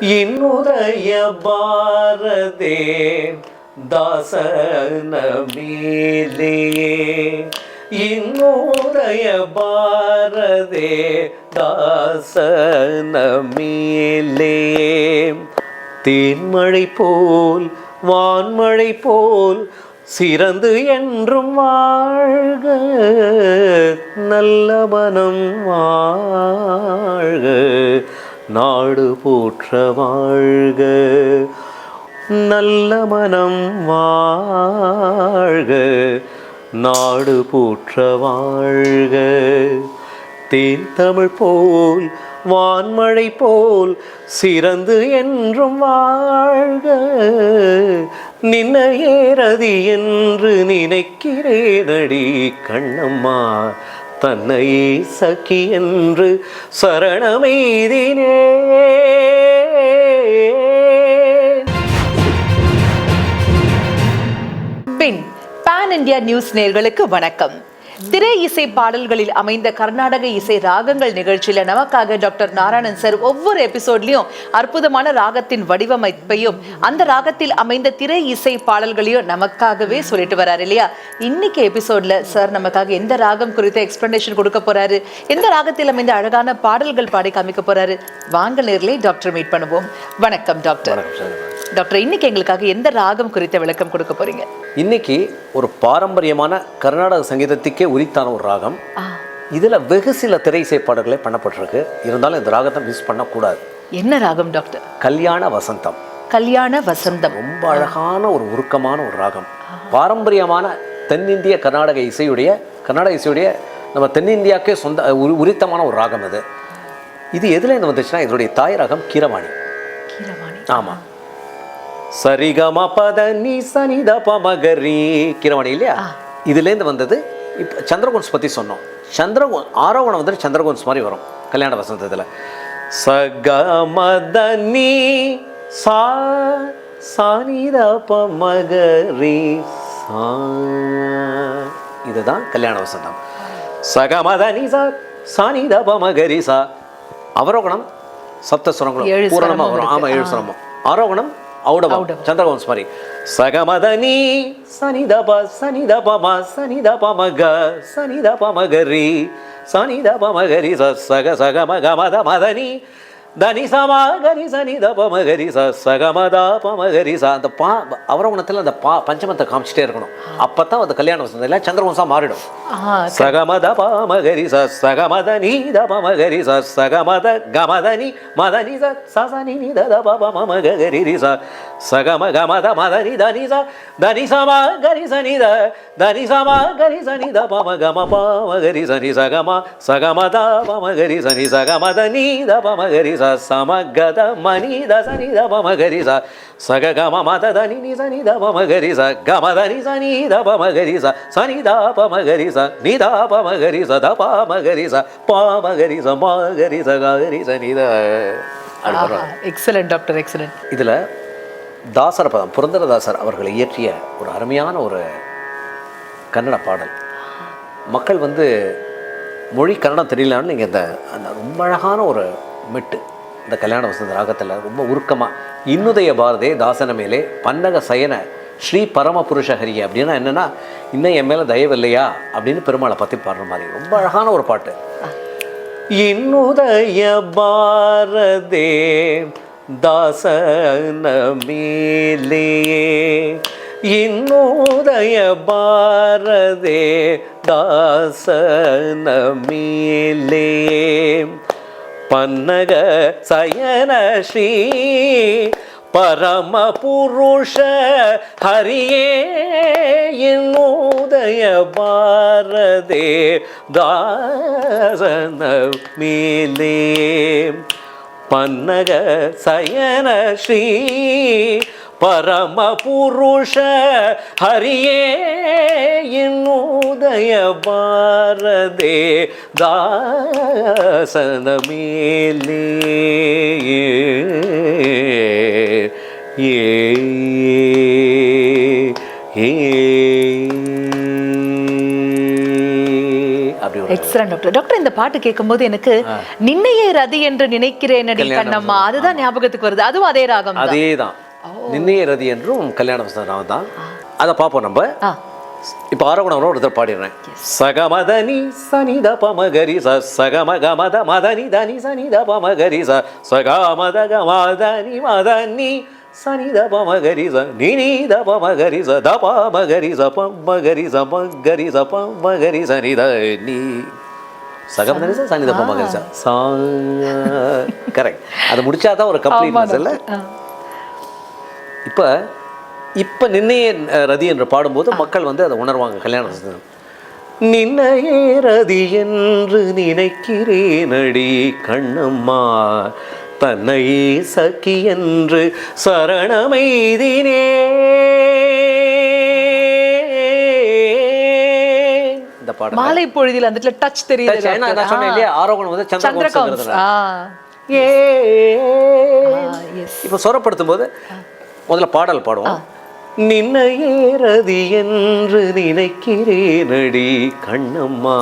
ಇನ್ನುದಯ ಬಾರದೆ ದಾಸನ ಮೇಲೆ ಇನ್ನುದಯ ಬಾರದೆ ದಾಸನ ಮೇಲೆ தேன்மழை போல் வான்மழை போல் சிறந்து என்றும் வாழ்க நல்ல மனம் வாழ்க நாடு போற்ற வாழ்க நல்ல மனம் வாழ்க நாடு போற்ற வாழ்க தேன் தமிழ் போல் வான்மழை போல் சிறந்து என்றும் வாழ்க நின்னையேரதி என்று நினைக்கிறேனடி கண்ணம்மா தன்னையே சகி என்று சரணமெய்தினே. பின் பான் இந்தியா நியூஸ் நேயர்களுக்கு வணக்கம். திரை இசை பாடல்களில் அமைந்த கர்நாடக இசை ராகங்கள் நிகழ்ச்சியில நமக்காக டாக்டர் நாராயணன் சார் ஒவ்வொரு எபிசோட்லயும் அற்புதமான ராகத்தின் வடிவமைப்பையும் அந்த ராகத்தில் அமைந்த திரை இசை பாடல்களையும் நமக்காகவே சொல்லிட்டு வராரு இல்லையா? இன்னைக்கு எபிசோட்ல சார் நமக்காக எந்த ராகம் குறித்த எக்ஸ்பிளனேஷன் கொடுக்க போறாரு, எந்த ராகத்தில் அமைந்த அழகான பாடல்கள் பாடி காமிக்க போறாரு, வாங்க நேர்ல டாக்டர் மீட் பண்ணுவோம். வணக்கம் டாக்டர். டாக்டர், இன்னைக்கு எங்களுக்காக எந்த ராகம் குறித்த விளக்கம் கொடுக்க போறீங்க? இன்னைக்கு ஒரு பாரம்பரியமான கர்நாடக சங்கீதத்துக்கே உரித்தான ஒரு ராகம். இதுல வெகு சில திரை இசை பாடல்களே பண்ணப்பட்டிருக்கு. இருந்தாலும் இந்த ராகத்தை மிஸ் பண்ணக்கூடாது. என்ன ராகம் டாக்டர்? கல்யாண வசந்தம். கல்யாண வசந்தம் ரொம்ப அழகான ஒரு உருக்கமான ஒரு ராகம். பாரம்பரியமான தென்னிந்திய கர்நாடக இசையுடைய நம்ம தென்னிந்தியாவுக்கே சொந்த உரித்தமான ஒரு ராகம் இது. இது எதுல இருந்து வந்துச்சுன்னா இதனுடைய தாய் ராகம் கீரவாணி. ஆமா, சரிகம பத நீ சனித பமகரி கீரவாணி இல்லையா? இதுலேருந்து வந்தது. இப்போ சந்திரகோன்ஸ் பற்றி சொன்னோம். ஆரோகணம் வந்துட்டு சந்திரகோன்ஸ் மாதிரி வரும் கல்யாண வசந்தத்தில். சகமதனி சா சானித பமகரி சா, இதுதான் கல்யாண வசந்தம். சகமதனி சா சானித பமகரி சா. அவரோகணம் சப்தஸ்வரங்களும் பூரணமாக வரும். ஆமாம், 7 சுரமும். ஆரோகணம் ஔடவம் சந்திரகோன்ஸ் மாதிரி. சகமதனி சனிதப சனிதபம சனிதபமக சனிதபமகரி சனிதபமகரி சக சகமகமத மதனி தனி சமகரி சனிதபமகரி சகமதா பமகரி அந்த அவரோகணத்தில் அந்த பஞ்சமத்தை காமிச்சிட்டே இருக்கணும். அப்பதான் அந்த கல்யாண வசந்தம் இல்லை சந்திரகோன்ஸா மாறிடும். சகமத பமகரி சகமத நீத பமகரி சகமத கமதனி மதனி சசனி நித பமகரி சகம கமத மதனி தனி தனி சமகரி சனித தனி சமகரி சனித பமகம பமகரி சனி சகம சகமத பமகரி சனி சகமத நீத பமகரி சமகத மனித சனித பமகரி சகம மத தனி சனித பமகரி கமதனி சனித பமகரி சனித பமகரி நிதா பமகரி த பமகரி பாமகரி மகரி சகரி சனித. Excellent doctor, excellent. இதுல தாசர பதம் புரந்தரதாசர் அவர்களை இயற்றிய ஒரு அருமையான ஒரு கன்னட பாடல். மக்கள் மொழி கன்னடம் தெரியலான்னு நீங்கள் அந்த ரொம்ப அழகான ஒரு மெட்டு இந்த கல்யாண வசந்த ராகத்தில் ரொம்ப உருக்கமாக இன்னுதய பாரதே தாசன மேலே பன்னக சயன ஸ்ரீ பரம புருஷ ஹரிய அப்படின்னா என்னென்னா, இன்னும் என் மேலே தயவு இல்லையா அப்படின்னு பெருமாளை பற்றி பாடுற மாதிரி ரொம்ப அழகான ஒரு பாட்டு. இன்னுதய பாரதே தாசன மேலே இன்னுதய பாரதே தாசன மேலே பன்னக சயன ஸ்ரீ பரம புருஷ ஹரியே இன்னுதய பாரதே தாசன மேலே பன்னக சயன ஸ்ரீ பரம புருஷ ஹரியே இன்னுதய பாரதே தாசன மேலே எக்ஸலன்ட் டாக்டர். டாக்டர் இந்த பாட்டு கேட்கும்போது எனக்கு நின்னையே ரதி என்று நினைக்கிறேன் அடி கண்ணம்மா அதுதான் ஞாபகத்துக்கு வருது. அதுவும் அதே ராகம் தான். அதேதான். நின்னையே ரதி என்றும் கல்யாண வசந்த ராகம் தான். அதை பார்ப்போம் நம்ம. இப்போ ஆரோகணம் ஒரு தடவை பாடிடுறேன். சகமதனி சனித பமகரி சகமகமத மதனி தனி சனித பமகரி சகமத கமதனி மதனி சனித பமகரி நினித பமகரி தபமகரி பமகரி மகரி பமகரி சனித நீ சகமதனி சனித பமகரி கரெக்ட். அதை முடிச்சாதான் ஒரு கம்ப்ளீட்னஸ் இல்லை. இப்போ நின்னையே ரதி என்று பாடும்போது மக்கள் வந்து அதை உணர்வாங்க. கல்யாணம் நின்னையே ரதி என்று நினைக்கிறேனடி கண்ணம்மா தன்னையே சகி என்று சரணமைதினே. இந்த பாடல் மாலை பொழுதில் அந்த டச் தெரியல. நான் சொன்னேன் இல்லையா, ஆரோகணம் வந்து சந்திரகௌன்ஸ். இப்போ சொரப்படுத்தும் போது முதல்ல பாடல் பாடுவோம். நின்னையே ரதி என்று நினைக்கிறேனடி கண்ணம்மா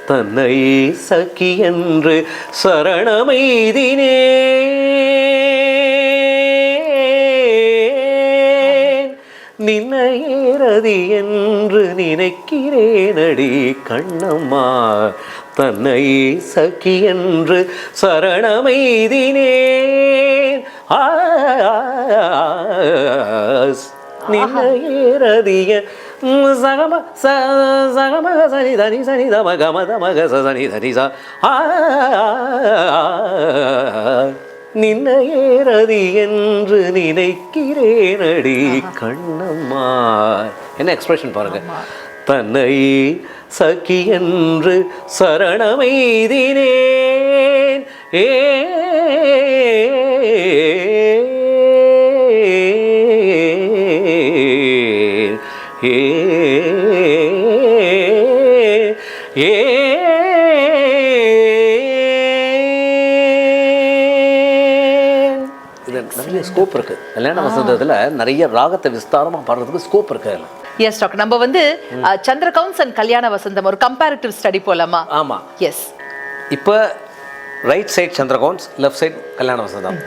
தன்னையே சகி என்று சரணமைதினே. நின்னையே ரதி என்று நினைக்கிறேனடி கண்ணம்மா தன்னையே சகி என்று சரணமைதினே. நின்னையே ரதிய சகம சகமக சனி தனி சனி தம கமத மக சனி தனி சா. நின்னையே ரதி என்று நினைக்கிறேனடி கண்ணம்மா. என்ன எக்ஸ்பிரஷன் பாருங்க. தன்னையே சகி என்று சரணமைதினேன். நிறைய ஸ்கோப் இருக்கு கல்யாண வசந்தத்துல. நிறைய ராகத்தை விஸ்தாரமா பாடுறதுக்கு ஸ்கோப் இருக்கு. எஸ் டாக்டர், நம்ம வந்து சந்திரகௌன்ஸ் அண்ட் கல்யாண வசந்தம் ஒரு கம்பேரிட்டிவ் ஸ்டடி போலாமா? ஆமா. எஸ். இப்போ ரைட் சைடு சந்திரகௌன்ஸ், லெஃப்ட் சைடு கல்யாண வசந்தம்.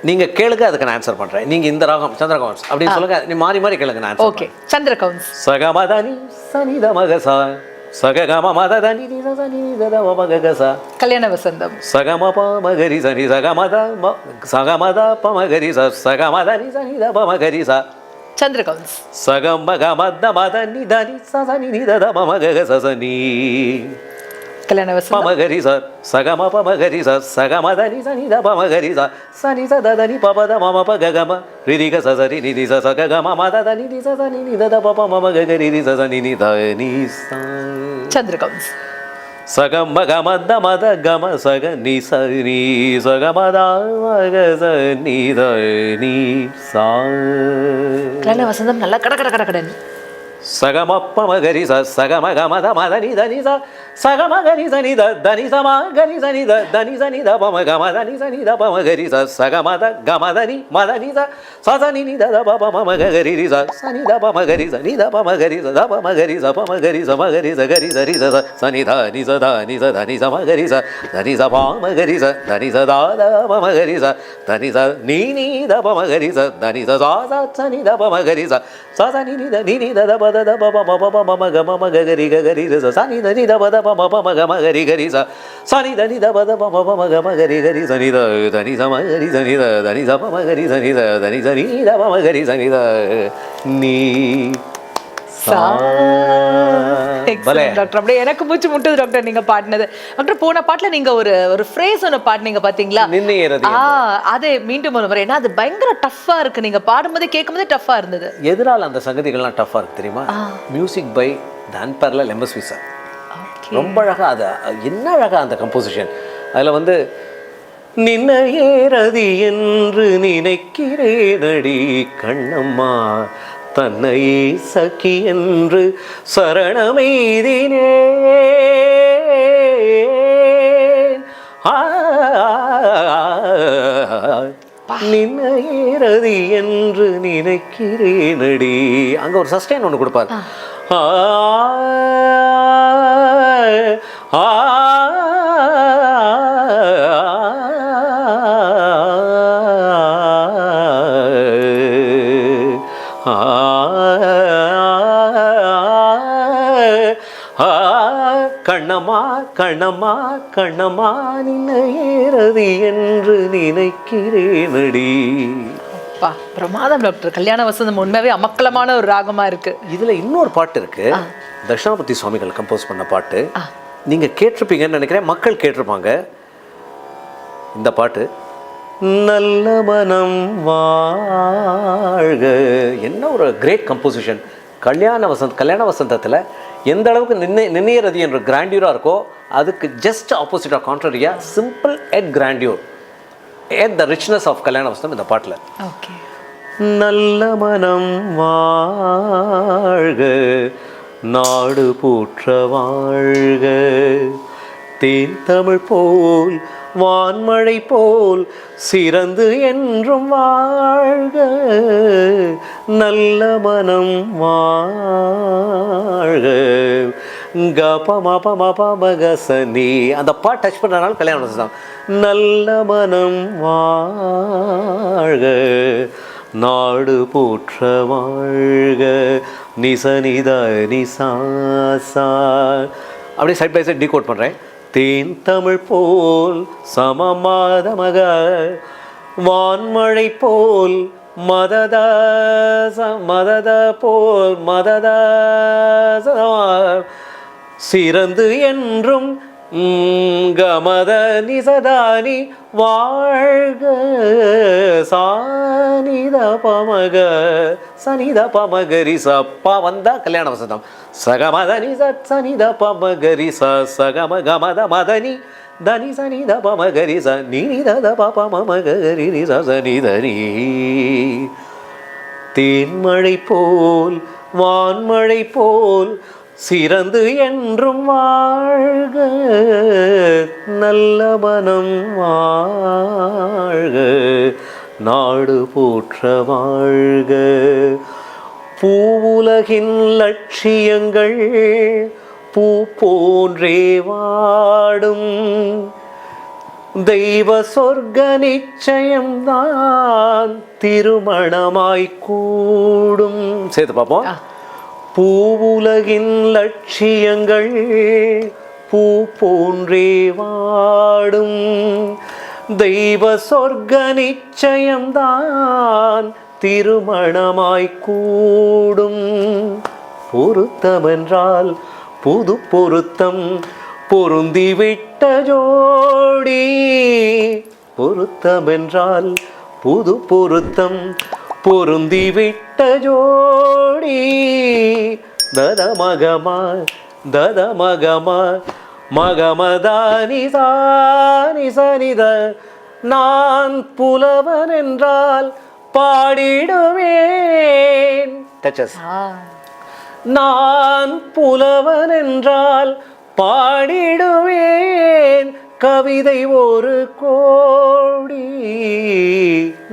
நீங்க கேளுங்க, அதுக்கு நான் ஆன்சர் பண்றேன். நீங்க இந்த ராகம் சந்திரகௌன்ஸ் அப்படின்னு சொல்லுங்க, நீ மாறி மாறி கேளுங்க, நான் ஆன்சர். ஓகே. சந்திரகௌன்ஸ் சகமதனி சனித மகசா சகம மததனி சனி தத மககசா. கல்யாண வசந்தம் சகம பமகரி சனி சகமத சகமத பமகரி சகமதனி சனித பமகரி சா. சந்திரகௌன்ஸ் சகம கமத மதனி தனி சனி நிதத மககச சனி. கல்யாண வசந்தம் பமகரி ச சகம பமகரி ச சகமதனி சனித பமகரி ச சனி சததனி பபத மம பககம ரிதிக சசரி நிதி ச சகம மததனி தி சனி நிதத பப மம ககரி தி சனி நிதனி ச. சந்திரகௌன்ஸ் சகம கமத மத கம சக நி சனி சகமத மக ச நிதனி சா. கல்யாண வசந்தம் நல்லா கட கட கட கடன். சகமப்பமகரி ச சகம கமத மதனி தனி ச சகமகரி சனி த தனி சமகரி சனி த தனி சனி த பம கமதனி சனி த பமகரி ச சகமத கமதனி மதனி ச சசனி நி த ப பமகரி ரி ச சனி த பமகரி ச நி த பமகரி ச த பமகரி ச பமகரி ச மகரி ச கரி ச ரி ச சனி த நி ச த நி ச த நி ச மகரி ச தனி ச பமகரி ச தனி ச த த பமகரி ச தனி ச நீ நீ த பமகரி ச தனி ச ச ச சனி த பமகரி ச சசனி நி த நி நி த ப த ப ப ப ப ம க ம கரி க கரி ச சனி த நி த ப த ப ம ம க ம கரி கரி ச சனி த நி த ப த ப ம ம க ம கரி கரி சனி த தனி ச ம கரி சனி த தனி ச ப ம கரி சனி த தனி ச நி த ப ம கரி சனி த நீ சா. டாக்டர் அப்படியே எனக்கு மூச்சு முட்டுது டாக்டர் நீங்க பாடினது. டாக்டர் போன பாட்டுல நீங்க ஒரு ஃப்ரேஸ் ஒன்னு பாடுனீங்க பாத்தீங்களா? நின்னையே ரதி. அது மீண்டும் ஒரு முறை. ஏன்னா அது பயங்கர டஃப்பா இருக்கு. நீங்க பாடும்போதே கேட்கும்போதே டஃப்பா இருந்தது. எதனால அந்த சங்கதிகள்லாம் டஃப்பா இருக்கு தெரியுமா? மியூசிக் பை டான் பர்ல எம்எஸ்வி சார். ரொம்ப அழகா அது என்ன அழகா அந்த கம்போசிஷன். அதுல வந்து நின்னையே ரதி என்று நினைக்கிறேனடி கண்ணம்மா தன்னையே சகி என்று சரணமைதினே. நின்னையே ரதி என்று நினைக்கிறேனடி. அங்க ஒரு சஸ்டைன் ஒன்று கொடுப்பார். ஆ கண்ணம்மா கண்ணம்மா கண்ணம்மா நினைறது என்று நினைக்கிறேனடி. அப்பா பிரமாதம் டாக்டர். கல்யாண வசந்தம் உண்மையாவே அமக்கலமான ஒரு ராகமா இருக்கு. இதுல இன்னொரு பாட்டு இருக்கு, தட்சிணாமூர்த்தி சுவாமிகள் கம்போஸ் பண்ண பாட்டு. நீங்க கேட்டிருப்பீங்கன்னு நினைக்கிறேன், மக்கள் கேட்டிருப்பாங்க இந்த பாட்டு. நல்ல மனம் வாழ்க. என்ன ஒரு கிரேட் கம்போசிஷன். கல்யாண வசந்தத்தில் எந்த அளவுக்கு நினையறது என்ற கிராண்டியூராக இருக்கோ அதுக்கு ஜஸ்ட் ஆப்போசிட்டாக கான்ட்ரரியாக simple yet grandeur yet the richness of Kalyana Vasantham இந்த பாட்டில். நல்ல மனம் வாழ்க, நாடு போற்ற வாழ்க, தேன் தமிழ் போல் வான்மழை போல் சிறந்து என்றும் வாழ்க, நல்ல மனம் வாழ்க. கபமபமபமகசனி அந்த பாட்டு டச் பண்ணனால கல்யாணம் வசந்தம். நல்ல மனம் வாழ்க, நாடு போற்ற வாழ்க, நிசனித நிசாசா. அப்படியே சைட் பை சைட் டீகோட் பண்ணுறேன். தேன் தமிழ் போல் சமமாதமக, வான்மழை போல் மதத மதத போல் மதத சிறந்து என்றும் கமத நிசதானி வாழ்க, சானித பமக சனித பமகரி சப்பா வந்தா கல்யாண வசந்தம். சகமதனி சனித பமகரி சகம கமத மதனி தனி சனித பமகரி ச நீத பமகரி சனிதனி. தேன்மழை போல் வான்மழை போல் சிறந்து என்றும் வாழ்க, நல்ல மனம் வாழ்க, நாடு போற்ற வாழ்க. பூவுலகின் லட்சியங்கள் பூ போன்றே வாடும், தெய்வ சொர்க்க நிச்சயம்தான் திருமணமாய் கூடும். சேர்த்து பார்ப்போம். பூவுலகின் லட்சியங்கள் பூ போன்றே வாடும், தெய்வ சொர்க்க நிச்சயம்தான் திருமணமாய் கூடும். பொருத்தமென்றால் புது பொருத்தம் பொருந்திவிட்ட ஜோடி, பொருத்தமென்றால் புது பொருத்தம் பொருந்திவிட்ட ஜோடி. தத மகமா தத மகமா மகமதானி சானி சனித. நான் புலவன் என்றால் பாடிடுவேன். டச்சஸ். நான் புலவன் என்றால் பாடிடுவேன் கவிதை ஒரு கோடி,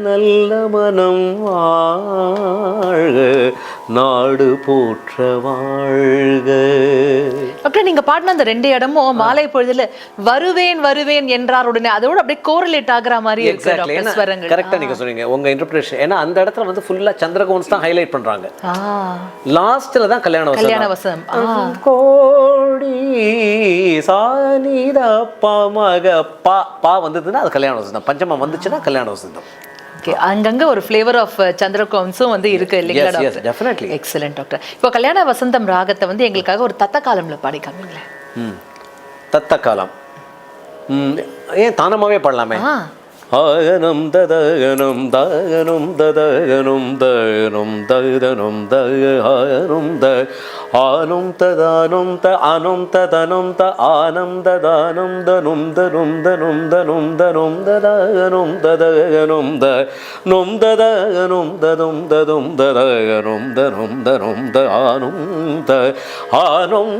நல்ல மனம் வாழ்க, நாடு போற்ற வாழ்க. டாக்டர் நீங்க பாடின அந்த 2 இடமும் மாலை பொழுதுல வருவேன் வருவேன் என்றார் உடனே அதோட அப்படியே கோரிலேட் ஆகுற மாதிரி இருக்கு டாக்டர் ஸ்வரங்கள். கரெக்ட்டா நீங்க சொன்னீங்க உங்க இன்டர்பிரேஷன். ஏன்னா அந்த இடத்துல வந்து ஃபுல்லா சந்திரகோன்ஸ் தான் ஹைலைட் பண்றாங்க. லாஸ்ட்ல தான் கல்யாண வசந்தம். கோடி சானித பமக பா பா வந்ததுன்னா அது கல்யாண வசந்தம். பஞ்சமம் வந்துச்சுன்னா கல்யாண வசந்தம். அங்கங்க ஒரு ஃப்ளேவர் ஆஃப் சந்திரகோன்ஸும் வந்து இருக்கு இல்லைங்களா டாக்டர்? டெஃபினெட்லி. Excellent doctor. இப்போ கல்யாண வசந்தம் ராகத்தை வந்து எங்களுக்காக ஒரு தத்த காலம்ல பாடி காமிங்களேன். தத்த காலம் ஏன் தானமாவே பாடலாமே. ஆகனம் ததகனம் தகனம் ததகனம் தகனம் ததனம் தகனம் த ஆனம் ததானம் த ஆனம் ததனம் த ஆனம் ததானம் தனும் தனும் தனும் தனும் தனும் ததகனம் ததகனம் த நும் ததகனம் ததும் ததும் ததகனம் தனும் தனும் த ஆனும் த ஆனும்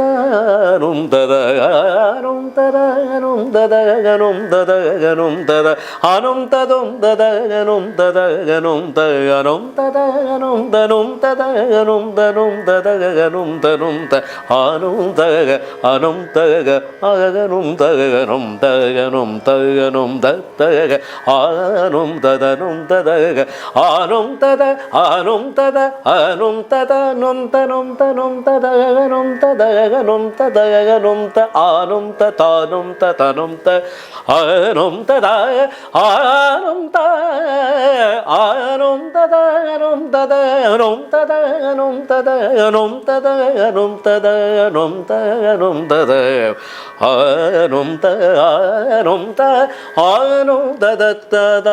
தனும் ததகனம் ததகனம் ததகனம் ததகனம் தத அனும் ததும் ததகனும் ததகனும் தகனும் ததகனும் தனும் ததகனும் தனும் ததக ஆகனும் தனும் த ஆனும் தக அனும் தக ஆகனும் தகனும் தகனும் தகனும் தக ஆனும் ததனும் ததக ஆனும் தத ஆனும் தத ஆனும் தத நும் தனும் தனும் ததகனும் ததகனும் ததகனும் த ஆனும் தானும் தனும் த ஆனும் தத ஆனும் த ஆனும் ததகனும் ததகனும் ததகனும் ததகனும் ததகனும் ததகனும் ததகனும் தத ஆனும் த ஆனும் த ஆனும் தத தத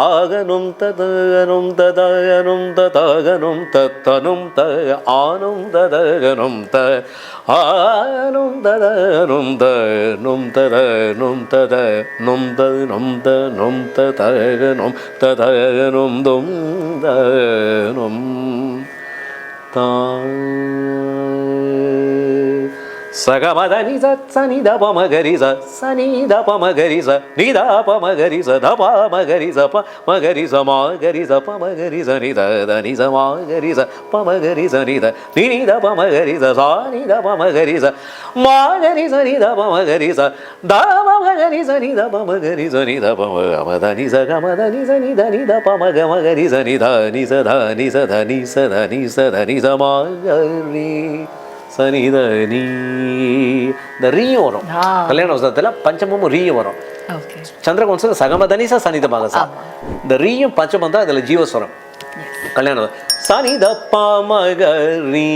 ஆகனும் ததகனும் ததகனும் ததகனும் தத்தனும் த ஆனும் ததகனும் த ஆனும் ததனும் த நும் தத நும் தத நும் த நும் த நும் ததகனும் ததகனும் தும் தனும் தா சகமத நிச சனித பமகரி சனித பமகரி நித பமகரி தப மகரி ப மகரி மகரி பமகரி நித நிச மகரி பமகரி நித நித பமகரி சானித பமகரி மகரி நித பமகரி தப மகரி நித பமகரி நித பமத நிச கமத நிச நித நித பமக மகரி நித நிசத நிசத நிசத நிசத நிச மகரி சனிதனி இந்த ரீயும் வரும் கல்யாண வசனத்துல பஞ்சமும் ரீயும் வரும். சந்திரகவம்சத்துல சகமதனிச சனித மகசா இந்த ரீயும் பஞ்சமும் தான் இதுல ஜீவஸ்வரம். கல்யாணம் சனித பமக ரீ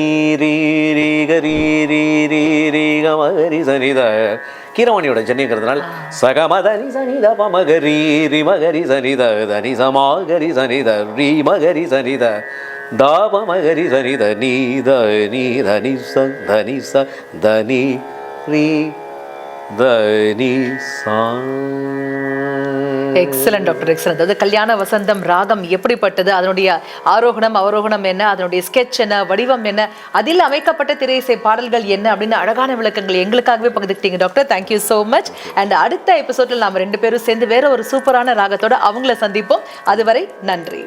ரீ ரீ கரி ரீ ரீ ரீ கமகரி சனித கீரவாணியோட ஜன்னிங்கிறதுனால சகமதனி சனித பமக ரீ ரி மகரி சனித தனி சமாகரி சனித ரீ மகரி சனித தாப மகரி சனித நீ தனி தனி ச தனி ச தனி ரீ தனி சா. Excellent doctor, excellent. அதாவது கல்யாண வசந்தம் ராகம் எப்படிப்பட்டது, அதனுடைய ஆரோகணம் அவரோகணம் என்ன, அதனுடைய ஸ்கெட்ச் என்ன, வடிவம் என்ன, அதில் அமைக்கப்பட்ட திரையிசை பாடல்கள் என்ன அப்படின்னு அழகான விளக்கங்கள் எங்களுக்காகவே பகிர்ந்துக்கிட்டீங்க doctor. Thank you so much. And அடுத்த எபிசோடில் நாம் 2 பேரும் சேர்ந்து வேற ஒரு சூப்பரான ராகத்தோட அவங்கள சந்திப்போம். அதுவரை நன்றி.